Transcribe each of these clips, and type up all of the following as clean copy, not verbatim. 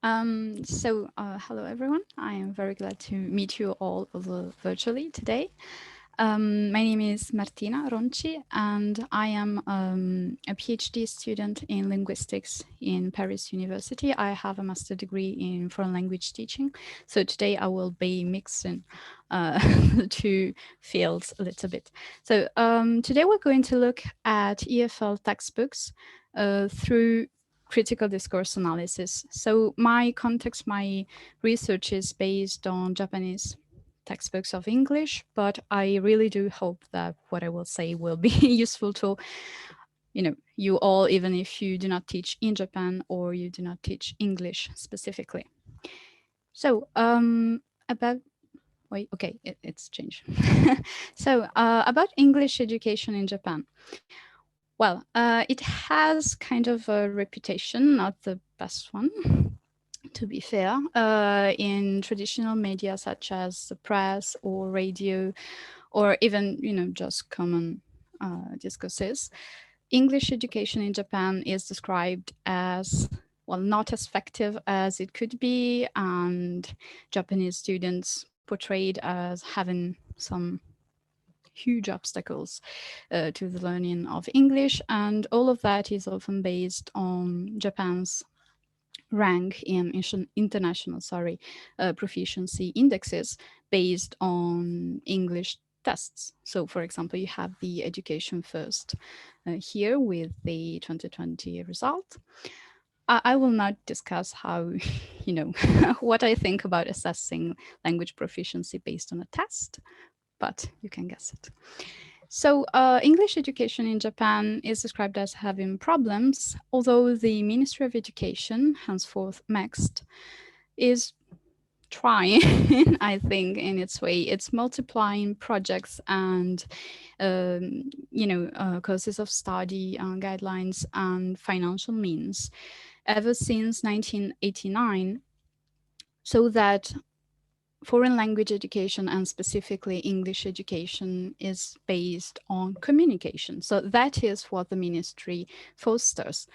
Hello everyone. I am very glad to meet you all virtually today. My name is Martina Ronchi, and I am a PhD student in linguistics in Paris University. I have a master degree in foreign language teaching. So today I will be mixing the two fields a little bit. Today we're going to look at EFL textbooks through critical discourse analysis. So my context, my research is based on Japanese textbooks of English, but I really do hope that what I will say will be useful to you all, even if you do not teach in Japan or you do not teach English specifically. So about wait, okay, it's changed. About English education in Japan. Well, it has kind of a reputation, not the best one, to be fair, in traditional media such as the press or radio, or even, just common discourses. English education in Japan is described as, well, not as effective as it could be, and Japanese students portrayed as having some huge obstacles to the learning of English, and all of that is often based on Japan's rank in international proficiency indexes based on English tests. So, for example, you have the Education First here with the 2020 result. I will not discuss how, what I think about assessing language proficiency based on a test, but you can guess it. So English education in Japan is described as having problems, although the Ministry of Education, henceforth MEXT, is trying, I think, in its way. It's multiplying projects and, courses of study, guidelines, and financial means ever since 1989, so that foreign language education, and specifically English education, is based on communication. So that is what the ministry fosters.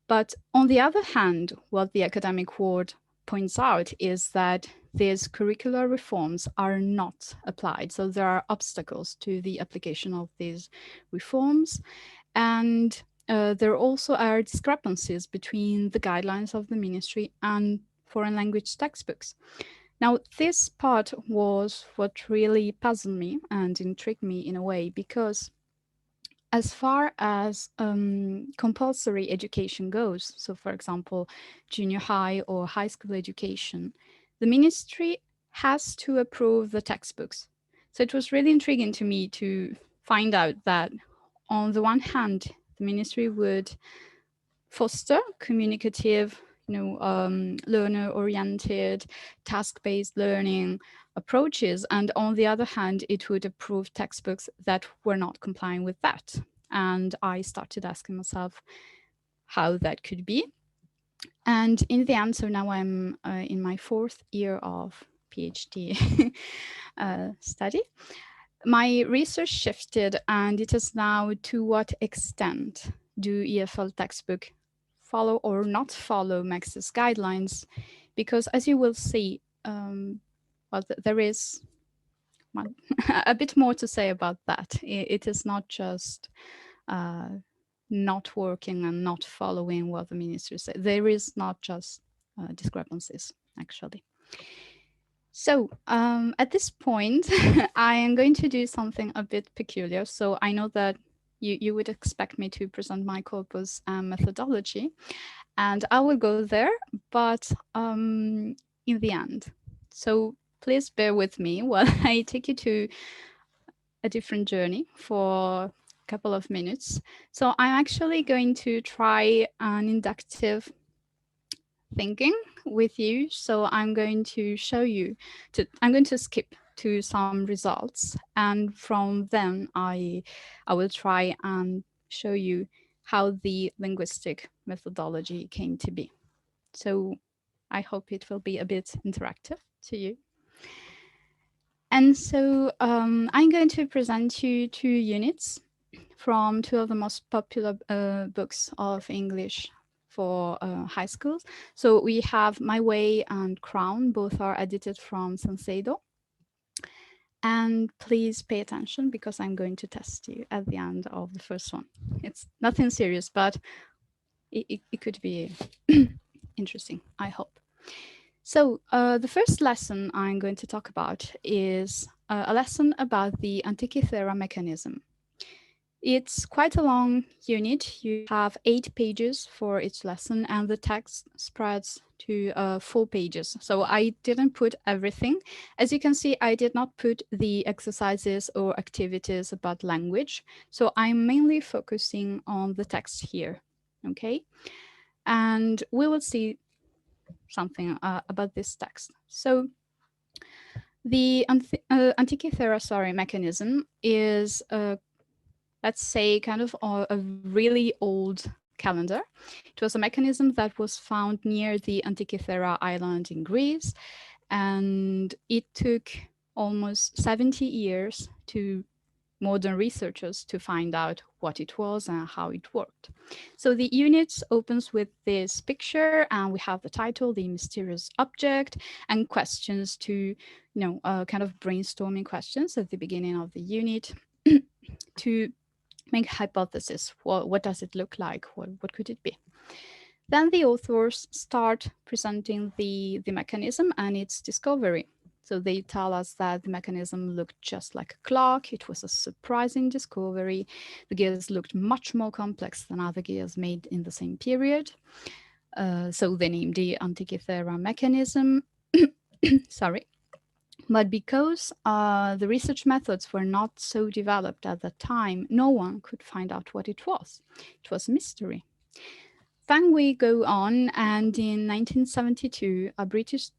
But on the other hand, what the academic world points out is that these curricular reforms are not applied. So there are obstacles to the application of these reforms. And there also are discrepancies between the guidelines of the ministry and foreign language textbooks. Now, this part was what really puzzled me and intrigued me in a way, because as far as compulsory education goes, so for example, junior high or high school education, the ministry has to approve the textbooks. So it was really intriguing to me to find out that on the one hand, the ministry would foster communicative, learner-oriented, task-based learning approaches. And on the other hand, it would approve textbooks that were not complying with that. And I started asking myself how that could be. And in the end, so now I'm in my 4th year of PhD study. My research shifted, and it is now to what extent do EFL textbook follow or not follow MEXT's guidelines? Because as you will see, there is a bit more to say about that. It is not just not working and not following what the ministry said. There is not just discrepancies, actually. So at this point, I am going to do something a bit peculiar. So I know that you would expect me to present my corpus and methodology, and I will go there, but in the end. So please bear with me while I take you to a different journey for a couple of minutes. So I'm actually going to try an inductive thinking with you. So I'm going to show you, I'm going to skip to some results, and from them I will try and show you how the linguistic methodology came to be. So I hope it will be a bit interactive to you. And so I'm going to present you 2 units from 2 of the most popular books of English for high schools. So we have My Way and Crown, both are edited from Senseido. And please pay attention because I'm going to test you at the end of the first one. It's nothing serious, but it could be interesting, I hope. So the first lesson I'm going to talk about is a lesson about the Antikythera Mechanism. It's quite a long unit. You have 8 pages for each lesson, and the text spreads to 4 pages. So I didn't put everything. As you can see, I did not put the exercises or activities about language. So I'm mainly focusing on the text here, okay? And we will see something about this text. So the Antikythera mechanism is let's say, kind of a really old calendar. It was a mechanism that was found near the Antikythera island in Greece, and it took almost 70 years to modern researchers to find out what it was and how it worked. So the unit opens with this picture, and we have the title, The Mysterious Object, and questions to, kind of brainstorming questions at the beginning of the unit to make hypothesis. What does it look like? What could it be? Then the authors start presenting the mechanism and its discovery. So they tell us that the mechanism looked just like a clock. It was a surprising discovery. The gears looked much more complex than other gears made in the same period. So they named the Antikythera Mechanism. Sorry. But because the research methods were not so developed at that time, no one could find out what it was. It was a mystery. Then we go on, and in 1972, a British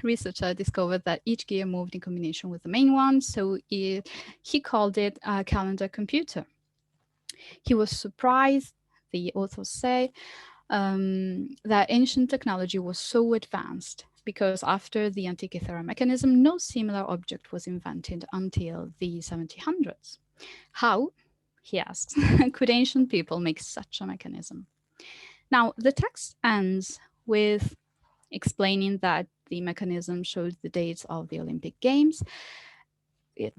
researcher discovered that each gear moved in combination with the main one, so he called it a calendar computer. He was surprised, the authors say, that ancient technology was so advanced because after the Antikythera mechanism, no similar object was invented until the 1700s. How, he asks, could ancient people make such a mechanism? Now, the text ends with explaining that the mechanism shows the dates of the Olympic Games.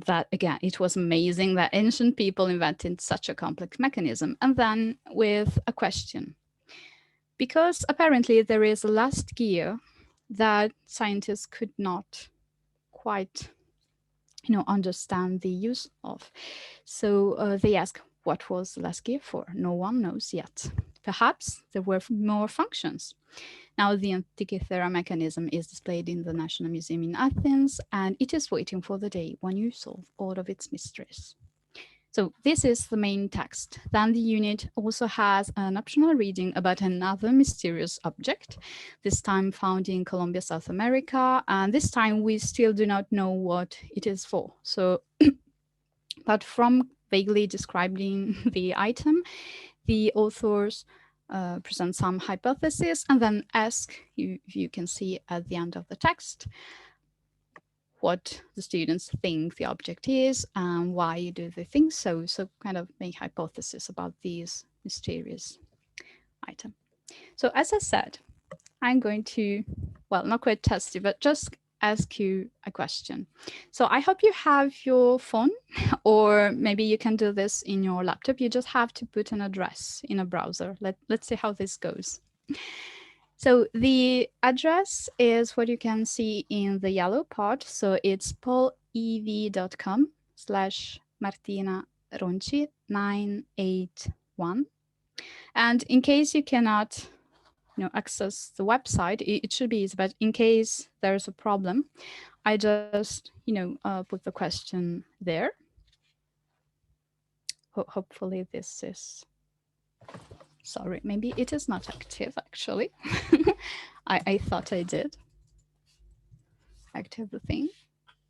That, again, it was amazing that ancient people invented such a complex mechanism. And then with a question. Because apparently there is a last gear that scientists could not quite understand the use of. So they ask, what was the last gear for? No one knows yet. Perhaps there were more functions. Now the Antikythera mechanism is displayed in the National Museum in Athens, and it is waiting for the day when you solve all of its mysteries. So this is the main text. Then the unit also has an optional reading about another mysterious object, this time found in Colombia, South America. And this time we still do not know what it is for. So, but from vaguely describing the item, the authors present some hypotheses and then ask, you can see at the end of the text, what the students think the object is and why do they think so. So kind of make hypothesis about these mysterious item. So as I said, I'm going to, well, not quite test you, but just ask you a question. So I hope you have your phone, or maybe you can do this in your laptop. You just have to put an address in a browser. Let's see how this goes. So the address is what you can see in the yellow part. So it's polev.com/Martina Ronchi 981. And in case you cannot access the website, it should be easy, but in case there's a problem, I just put the question there. Hopefully this is, sorry, maybe it is not active actually. I thought I did active the thing.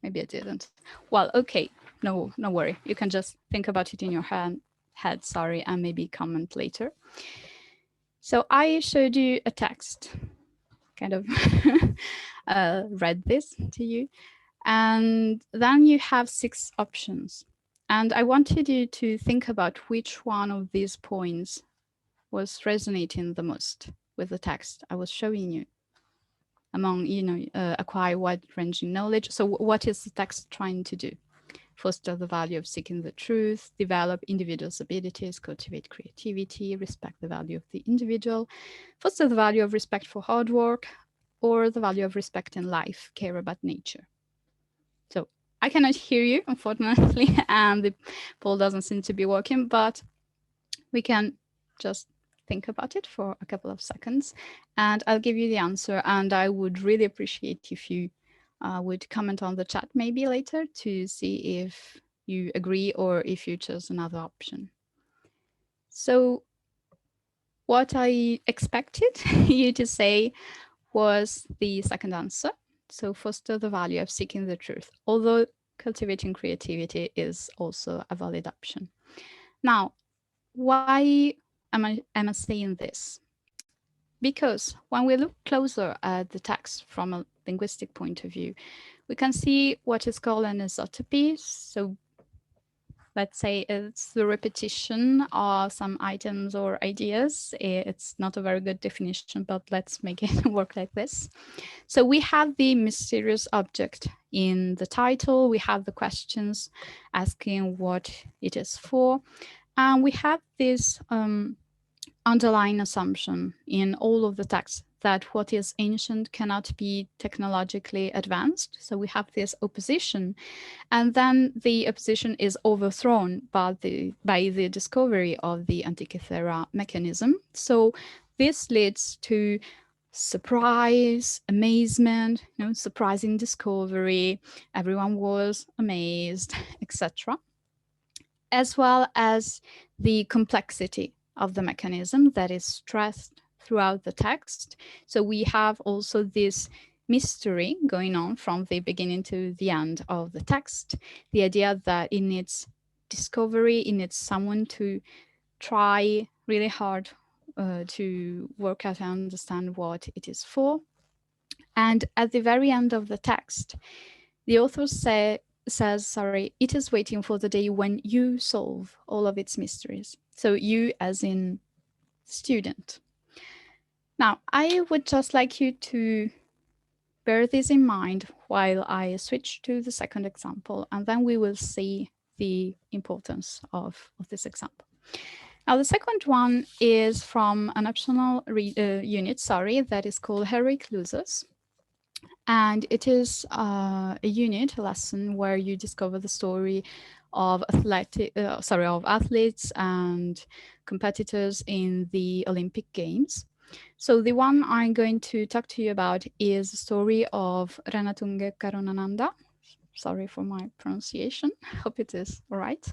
Maybe I didn't. Well, okay, no worry. You can just think about it in your head, sorry, and maybe comment later. So I showed you a text, kind of read this to you. And then you have 6 options. And I wanted you to think about which one of these points was resonating the most with the text I was showing you among, acquire wide-ranging knowledge. So what is the text trying to do? Foster the value of seeking the truth, develop individuals' abilities, cultivate creativity, respect the value of the individual, foster the value of respect for hard work, or the value of respect in life, care about nature. So I cannot hear you, unfortunately, and the poll doesn't seem to be working, but we can just think about it for a couple of seconds, and I'll give you the answer. And I would really appreciate if you would comment on the chat maybe later to see if you agree or if you chose another option. So what I expected you to say was the second answer. So foster the value of seeking the truth, although cultivating creativity is also a valid option. Now, why am I saying this? Because when we look closer at the text from a linguistic point of view, we can see what is called an isotopy. So let's say it's the repetition of some items or ideas. It's not a very good definition, but let's make it work like this. So we have the mysterious object in the title. We have the questions asking what it is for. And we have this underlying assumption in all of the texts that what is ancient cannot be technologically advanced. So we have this opposition, and then the opposition is overthrown by the discovery of the Antikythera mechanism. So this leads to surprise, amazement, surprising discovery. Everyone was amazed, etc. As well as the complexity of the mechanism that is stressed throughout the text. So we have also this mystery going on from the beginning to the end of the text. The idea that it needs discovery, it needs someone to try really hard to work out and understand what it is for. And at the very end of the text, the author says, it is waiting for the day when you solve all of its mysteries. So you as in student. Now, I would just like you to bear this in mind while I switch to the second example, and then we will see the importance of this example. Now, the second one is from an optional unit, that is called Heroic Losers. And it is a unit, a lesson where you discover the story of athletes and competitors in the Olympic Games. So the one I'm going to talk to you about is the story of Ranatunge Karunananda. Sorry for my pronunciation. Hope it is all right.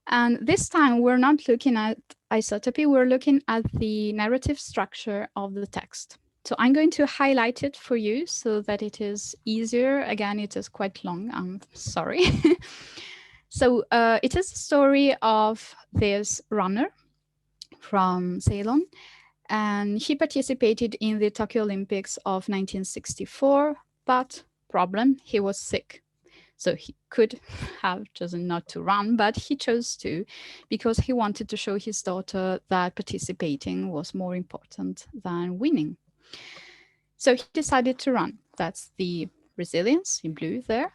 And this time we're not looking at isotopy, we're looking at the narrative structure of the text. So I'm going to highlight it for you so that it is easier. Again, it is quite long, I'm sorry. So it is a story of this runner from Ceylon, and he participated in the Tokyo Olympics of 1964, but problem, he was sick. So he could have chosen not to run, but he chose to because he wanted to show his daughter that participating was more important than winning. So he decided to run. That's the resilience in blue there.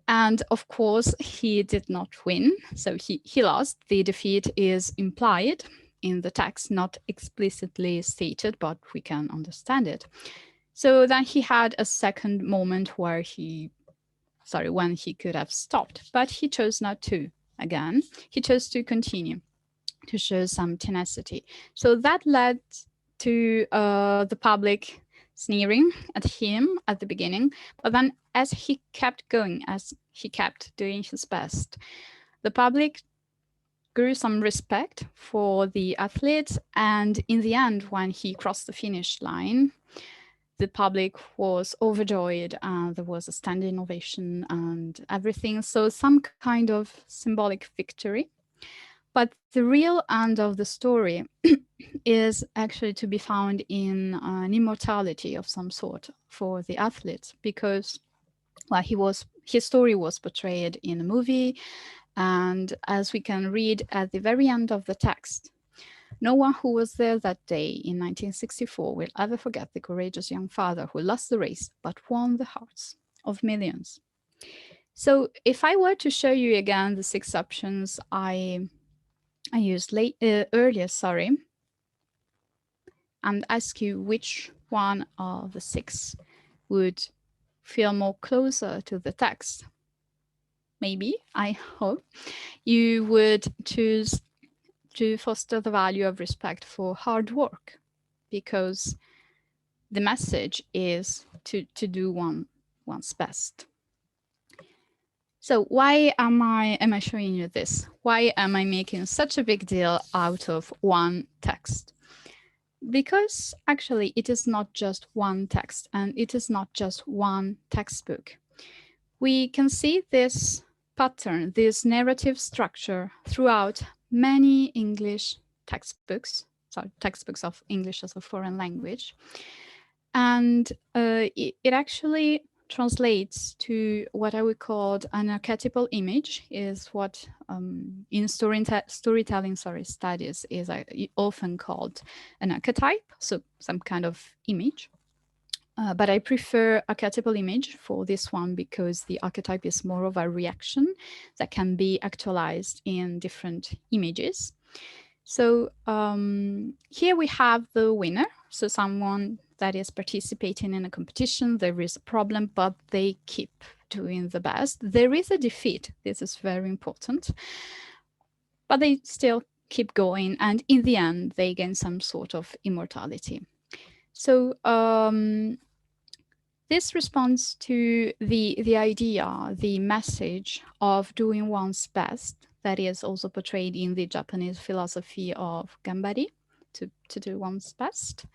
And of course, he did not win. So he lost. The defeat is implied in the text, not explicitly stated, but we can understand it. So then he had a second moment where when he could have stopped, but he chose not to. Again, he chose to continue to show some tenacity. So that led to the public sneering at him at the beginning, but then as he kept going, as he kept doing his best, the public grew some respect for the athletes, and in the end, when he crossed the finish line, the public was overjoyed and there was a standing ovation and everything. So some kind of symbolic victory. But the real end of the story is actually to be found in an immortality of some sort for the athletes, because his story was portrayed in a movie. And as we can read at the very end of the text, No one who was there that day in 1964 will ever forget the courageous young father who lost the race but won the hearts of millions. So if I were to show you again the 6 options I used earlier, and ask you which one of the 6 would feel more closer to the text, maybe, I hope, you would choose to foster the value of respect for hard work, because the message is to do one's best. So why am I showing you this? Why am I making such a big deal out of one text? Because actually it is not just one text and it is not just one textbook. We can see this pattern, this narrative structure throughout many English textbooks, so textbooks of English as a foreign language. And it actually translates to what I would call an archetypal image, is what in storytelling studies is often called an archetype, so some kind of image. But I prefer archetypal image for this one because the archetype is more of a reaction that can be actualized in different images. So here we have the winner. So someone that is participating in a competition, there is a problem, but they keep doing the best. There is a defeat. This is very important. But they still keep going. And in the end, they gain some sort of immortality. So this responds to the idea, the message of doing one's best that is also portrayed in the Japanese philosophy of gambari, to do one's best.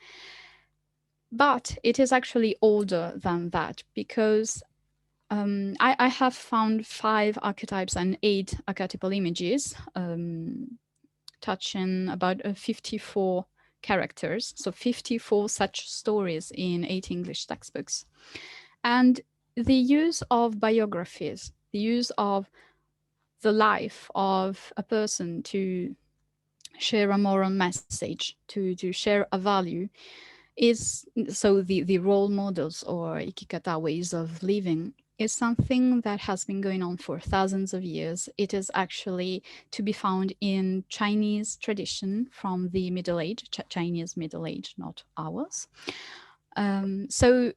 But it is actually older than that, because I have found 5 archetypes and 8 archetypal images, touching about 54 characters, so 54 such stories in 8 English textbooks. And the use of biographies, the use of the life of a person to share a moral message, to share a value, is so the role models or ikikata ways of living is something that has been going on for thousands of years. It is actually to be found in Chinese tradition from the Middle Age, Chinese Middle Age, not ours. So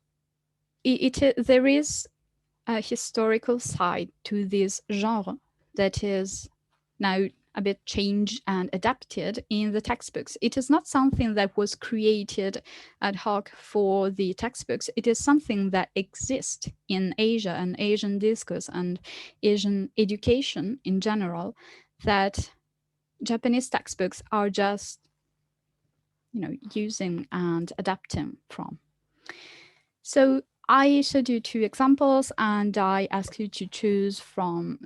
there is a historical side to this genre that is now a bit changed and adapted in the textbooks. It is not something that was created ad hoc for the textbooks. It is something that exists in Asia and Asian discourse and Asian education in general, that Japanese textbooks are just, using and adapting from. So I showed you 2 examples and I asked you to choose from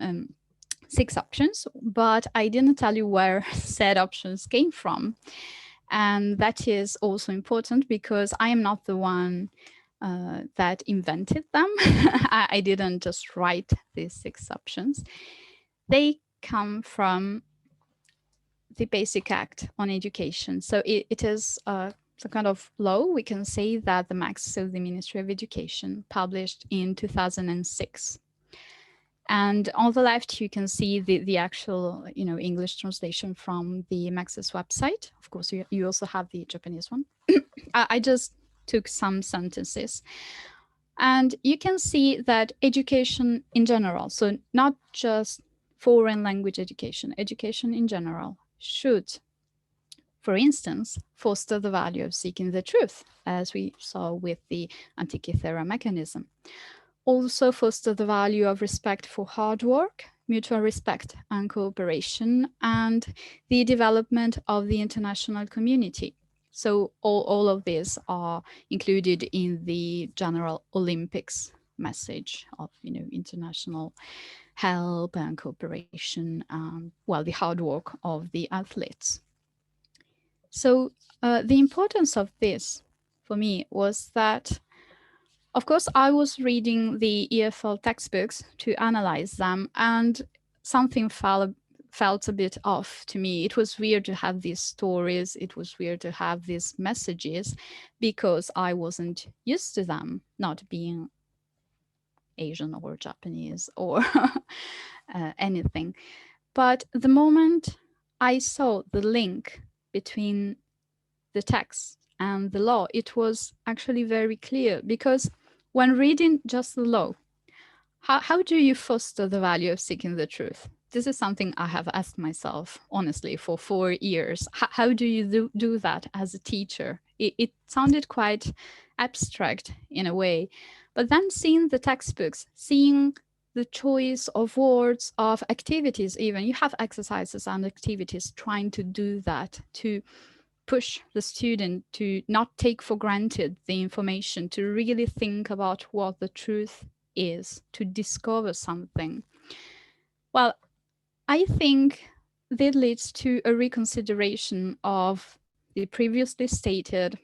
6 options, but I didn't tell you where said options came from. And that is also important because I am not the one that invented them. I didn't just write these 6 options. They come from the Basic Act on Education. So it is some kind of law, we can say, that the MAX, so the Ministry of Education, published in 2006. And on the left, you can see the actual, English translation from the Max's website. Of course, you also have the Japanese one. I just took some sentences. And you can see that education in general, so not just foreign language education, education in general, should, for instance, foster the value of seeking the truth, as we saw with the Antikythera Mechanism. Also foster the value of respect for hard work, mutual respect and cooperation, and the development of the international community. So all of these are included in the General Olympics message of international help and cooperation, and the hard work of the athletes. So the importance of this for me was that, of course, I was reading the EFL textbooks to analyze them, and something fell felt a bit off to me. It was weird to have these stories. It was weird to have these messages because I wasn't used to them, not being Asian or Japanese or anything. But the moment I saw the link between the text and the law, it was actually very clear, because when reading just the law, how do you foster the value of seeking the truth? This is something I have asked myself, honestly, for 4 years. How do you do that as a teacher? It sounded quite abstract in a way. But then seeing the textbooks, seeing the choice of words, of activities even, you have exercises and activities trying to do that, to push the student to not take for granted the information, to really think about what the truth is, to discover something. Well, I think that leads to a reconsideration of the previously stated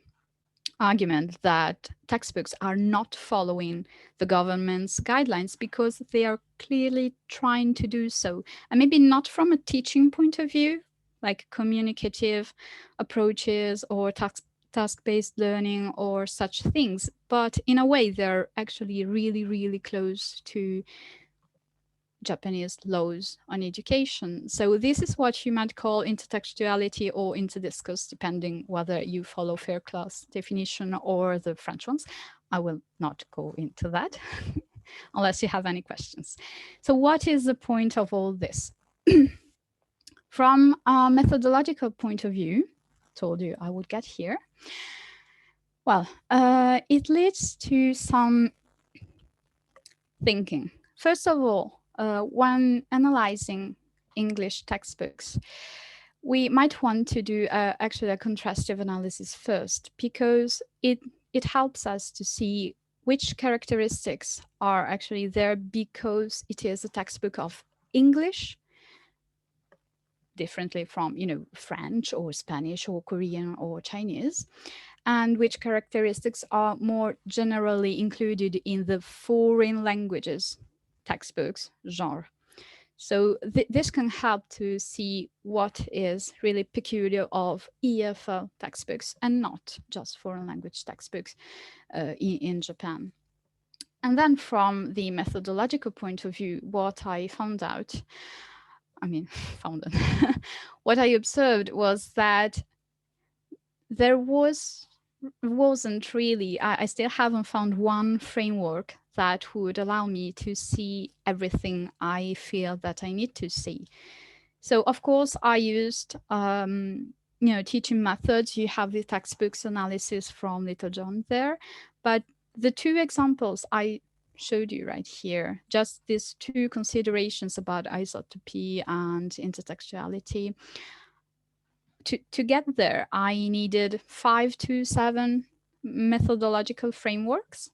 argument that textbooks are not following the government's guidelines because they are clearly trying to do so. And maybe not from a teaching point of view, like communicative approaches or task-based learning or such things, but in a way they're actually really, really close to Japanese laws on education. So this is what you might call intertextuality or interdiscourse, depending whether you follow Fairclough's definition or the French ones. I will not go into that unless you have any questions. So what is the point of all this? From a methodological point of view, told you I would get here. Well, it leads to some thinking. First of all, when analyzing English textbooks, we might want to do actually a contrastive analysis first, because it helps us to see which characteristics are actually there because it is a textbook of English, differently from, French or Spanish or Korean or Chinese, and which characteristics are more generally included in the foreign languages textbooks genre. So this can help to see what is really peculiar of EFL textbooks and not just foreign language textbooks in Japan. And then from the methodological point of view, what I found out, what I observed was that there wasn't really, I still haven't found one framework that would allow me to see everything I feel that I need to see. So of course I used, teaching methods. You have the textbooks analysis from Little John there, but the two examples I showed you right here, just these two considerations about isotopy and intertextuality, to get there, I needed 5 to 7 methodological frameworks.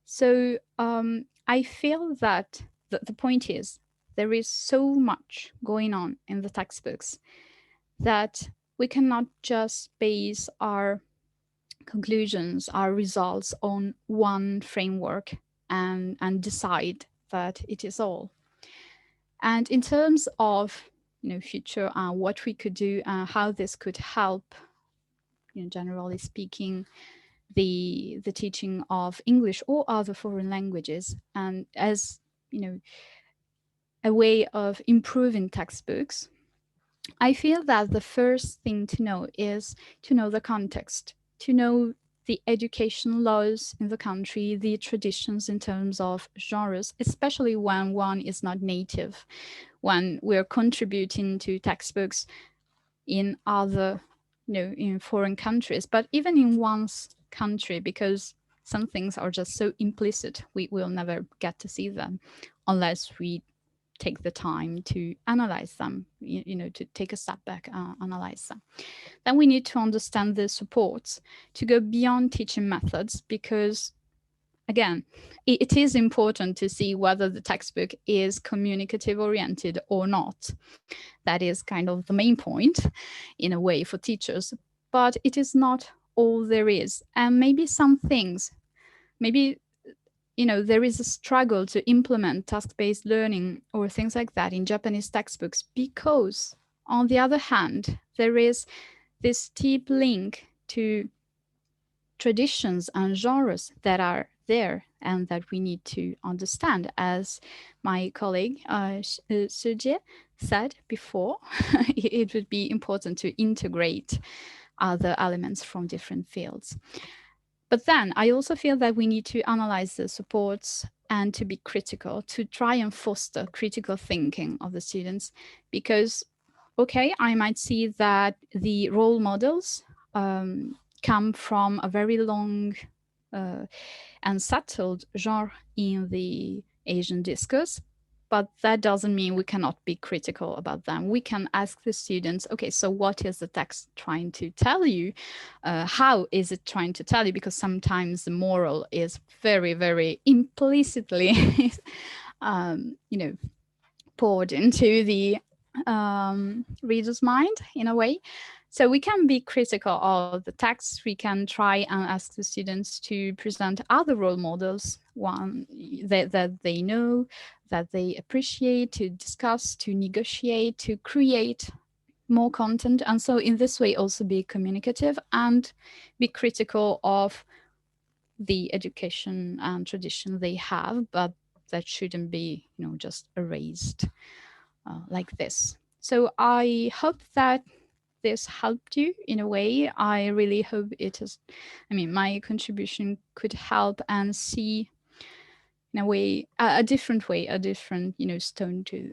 So I feel that the point is there is so much going on in the textbooks that we cannot just base our conclusions, our results on one framework and decide that it is all. And in terms of future, what we could do, how this could help, generally speaking, the teaching of English or other foreign languages, and as a way of improving textbooks, I feel that the first thing to know is to know the context, to know the education laws in the country, the traditions in terms of genres, especially when one is not native, when we're contributing to textbooks in other, in foreign countries, but even in one's country, because some things are just so implicit, we will never get to see them unless we take the time to analyze them, to take a step back, analyze them. Then we need to understand the supports, to go beyond teaching methods, because again, it is important to see whether the textbook is communicative oriented or not. That is kind of the main point in a way for teachers, but it is not all there is. And maybe some things, maybe there is a struggle to implement task-based learning or things like that in Japanese textbooks because, on the other hand, there is this deep link to traditions and genres that are there and that we need to understand. As my colleague Suje said before, it would be important to integrate other elements from different fields. But then I also feel that we need to analyze the supports and to be critical, to try and foster critical thinking of the students. Because, okay, I might see that the role models come from a very long and settled genre in the Asian discourse, but that doesn't mean we cannot be critical about them. We can ask the students, okay, so what is the text trying to tell you? How is it trying to tell you? Because sometimes the moral is very, very implicitly, poured into the reader's mind in a way. So we can be critical of the text. We can try and ask the students to present other role models, one that they know, that they appreciate, to discuss, to negotiate, to create more content. And so in this way also be communicative and be critical of the education and tradition they have, but that shouldn't be, just erased like this. So I hope that this helped you in a way. I really hope it has, my contribution could help and see in a way, a different way, a different, stone to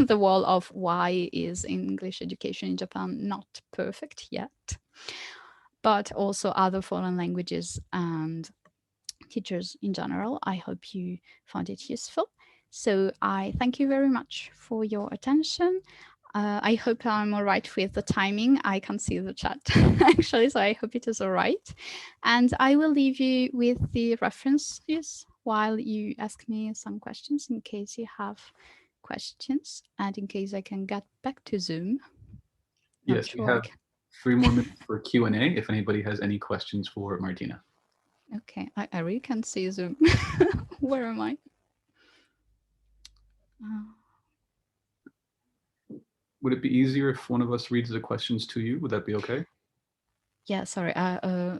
the wall of why is English education in Japan not perfect yet, but also other foreign languages and teachers in general. I hope you found it useful. So I thank you very much for your attention. I hope I'm all right with the timing. I can't see the chat actually, so I hope it is all right. And I will leave you with the references while you ask me some questions in case you have questions and in case I can get back to Zoom. Yes, we have 3 more minutes for Q&A if anybody has any questions for Martina. Okay, I really can't see Zoom. Where am I? Would it be easier if one of us reads the questions to you? Would that be okay? Yeah, sorry.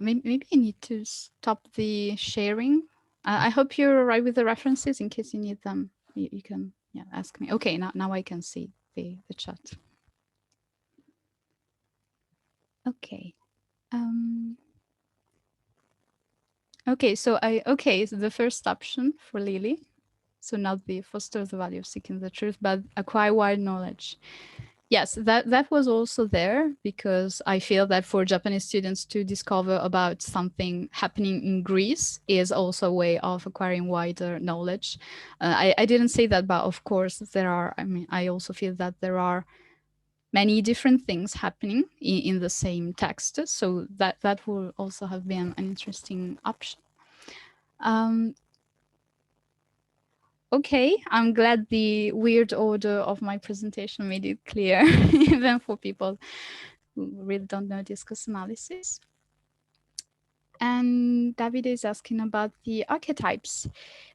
Maybe I need to stop the sharing. I hope you're all right with the references in case you need them. You can ask me. Okay, now I can see the chat. Okay. Okay, so the first option for Lily. So not the foster the value of seeking the truth, but acquire wide knowledge. Yes, that was also there because I feel that for Japanese students to discover about something happening in Greece is also a way of acquiring wider knowledge. I didn't say that, but of course there are, I also feel that there are many different things happening in the same text. So that will also have been an interesting option. Okay, I'm glad the weird order of my presentation made it clear, even for people who really don't know discourse analysis. And David is asking about the archetypes.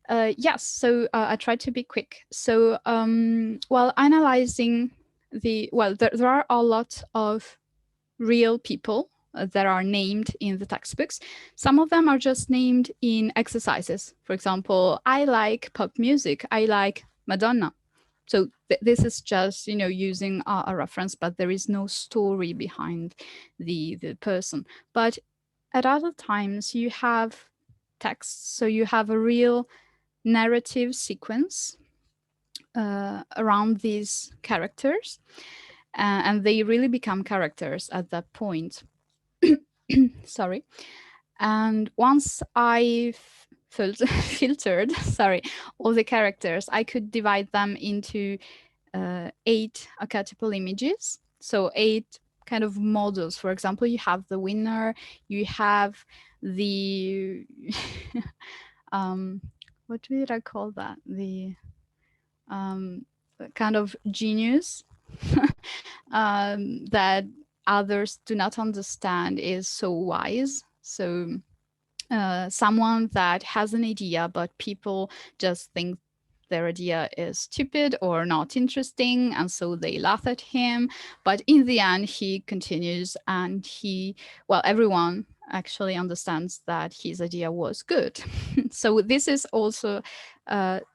Yes, so I tried to be quick. So while analyzing there are a lot of real people that are named in the textbooks. Some of them are just named in exercises. For example, I like pop music. I like Madonna. So this is just, using a reference, but there is no story behind the person. But at other times you have text. So you have a real narrative sequence around these characters. And they really become characters at that point. Sorry. And once I've filtered, all the characters, I could divide them into 8 archetypal images. So 8 kind of models. For example, you have the winner, you have the, what did I call that? The kind of genius that others do not understand is so wise. So someone that has an idea, but people just think their idea is stupid or not interesting, and so they laugh at him. But in the end, he continues, and everyone actually understands that his idea was good. So this is also,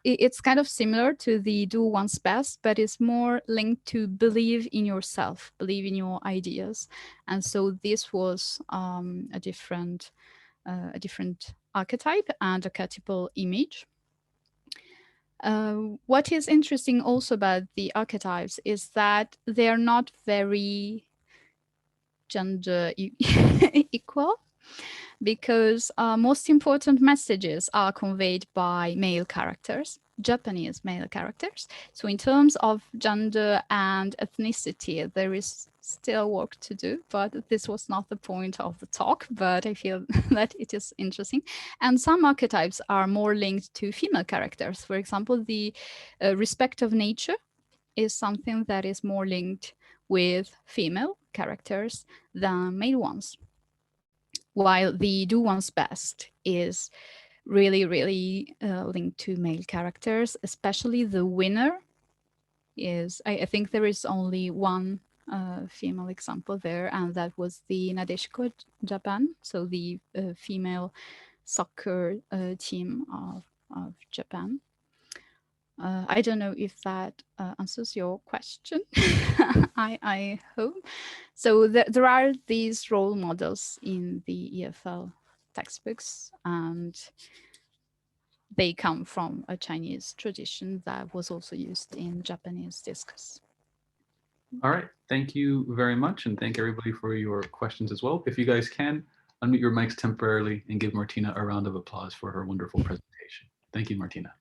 it's kind of similar to the do one's best, but it's more linked to believe in yourself, believe in your ideas. And so this was a different archetype and archetypal image. What is interesting also about the archetypes is that they are not very gender equal, because most important messages are conveyed by male characters, Japanese male characters. So in terms of gender and ethnicity, there is still work to do, but this was not the point of the talk, but I feel that it is interesting. And some archetypes are more linked to female characters. For example, the respect of nature is something that is more linked with female characters than male ones, while the do one's best is really linked to male characters, especially the winner is, I think there is only one female example there, and that was the Nadeshiko Japan, so the female soccer team of Japan. I don't know if that answers your question. I hope. So there are these role models in the EFL textbooks, and they come from a Chinese tradition that was also used in Japanese discourse. All right, thank you very much, and thank everybody for your questions as well. If you guys can, unmute your mics temporarily and give Martina a round of applause for her wonderful presentation. Thank you, Martina.